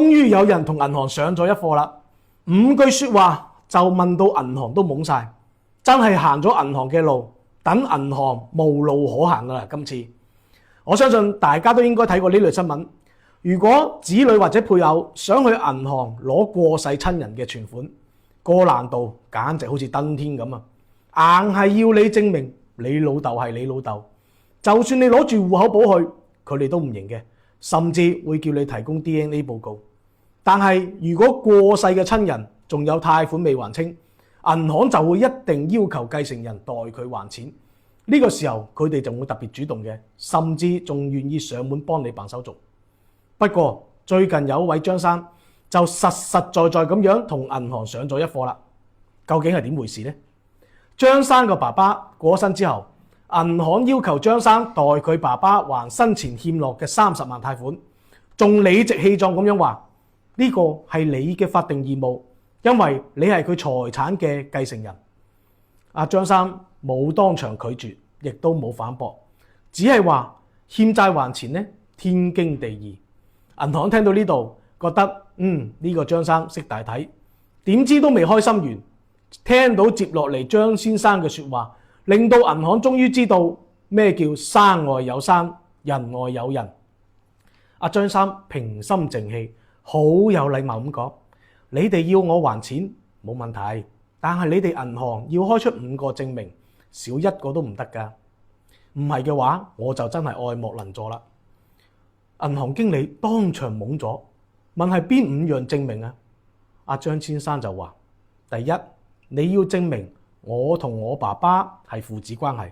於有人同銀行上咗一課啦，5句說話就問到銀行都懵晒，真係行咗銀行嘅路，等銀行無路可行啦。今次我相信大家都應該睇過呢類新聞。如果子女或者配偶想去銀行攞過世親人嘅存款，個難度簡直好似登天咁啊！硬係要你證明你老豆係你老豆，就算你攞住戶口簿去，佢哋都唔認嘅，甚至會叫你提供 DNA 報告。但係如果過世嘅親人仲有貸款未還清，銀行就會一定要求繼承人代佢還錢。呢個時候佢哋就會特別主動嘅，甚至仲願意上門幫你辦手續。不過最近有一位張生就實實在在咁樣同銀行上咗一課啦。究竟係點回事呢？張生個爸爸過身之後，銀行要求張生代佢爸爸還生前欠落嘅30萬貸款，仲理直氣壯咁樣話呢個係你嘅法定義務，因為你係佢財產嘅繼承人。阿張生冇當場拒絕，亦都冇反駁，只係話欠債還錢呢，天經地義。銀行聽到呢度覺得呢個張生識大體，點知都未開心完，聽到接落嚟張先生嘅說話，令到銀行終於知道咩叫山外有山，人外有人。阿張生平心靜氣，好有禮貌咁講：你哋要我還錢冇問題，但係你哋銀行要開出5個證明，少1個都唔得㗎。唔係嘅話，我就真係愛莫能助啦。銀行經理當場懵咗，問係邊5樣證明啊？阿張先生就話：第一，你要證明我同我爸爸係父子關係。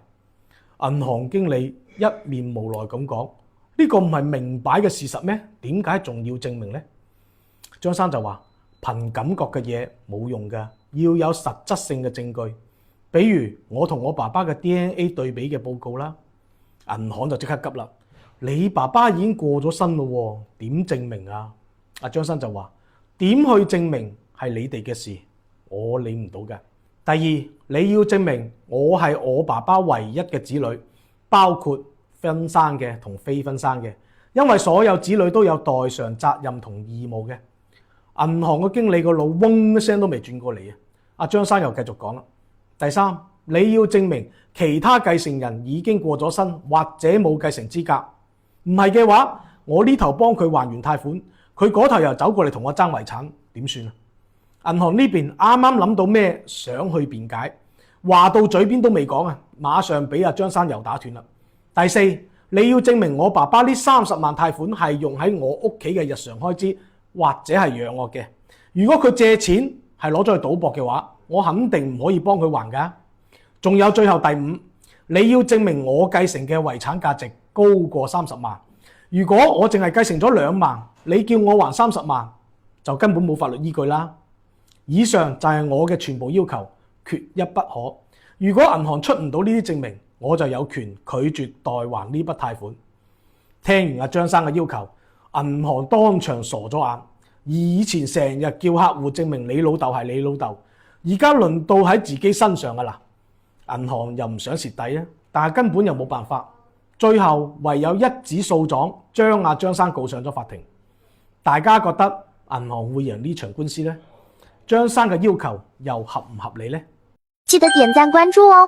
銀行經理一面無奈咁講：呢個唔係明擺嘅事實咩？點解仲要證明呢？張生就話：憑感覺嘅嘢冇用㗎，要有實質性嘅證據，比如我同我爸爸嘅 DNA 對比嘅報告啦。銀行就即刻急啦。你爸爸已經過咗身咯，點證明啊？阿張生就話：點去證明係你哋嘅事，我理唔到㗎。第二，你要證明我係我爸爸唯一嘅子女，包括婚生嘅同非婚生嘅，因為所有子女都有代償責任同義務嘅。銀行嘅經理個腦嗡一聲都未轉過嚟啊！阿張生又繼續講啦。第三，你要證明其他繼承人已經過咗身或者冇繼承資格。唔係嘅話，我呢頭幫佢還完貸款，佢嗰頭又走過嚟同我爭遺產，點算啊？銀行呢邊啱啱諗到咩想去辯解，話到嘴邊都未講啊，馬上俾阿張生又打斷啦。第四，你要證明我爸爸呢30萬貸款係用喺我屋企嘅日常開支或者係養我嘅。如果佢借錢係攞咗去賭博嘅話，我肯定唔可以幫佢還㗎。仲有最後第5，你要證明我繼承嘅遺產價值高過30萬。如果我淨係繼承咗2萬，你叫我還30萬，就根本冇法律依據啦。以上就係我嘅全部要求，缺一不可。如果銀行出唔到呢啲證明，我就有權拒絕代還呢筆貸款。聽完阿張生嘅要求，銀行當場傻咗眼。以前成日叫客戶證明你老豆係你老豆，而家輪到喺自己身上㗎啦。銀行又唔想蝕底啊，但係根本又冇辦法，最後唯有一紙訴狀將阿張生告上咗法庭。大家覺得銀行會贏呢場官司呢？張生嘅要求又合唔合理呢？記得點讚關注哦。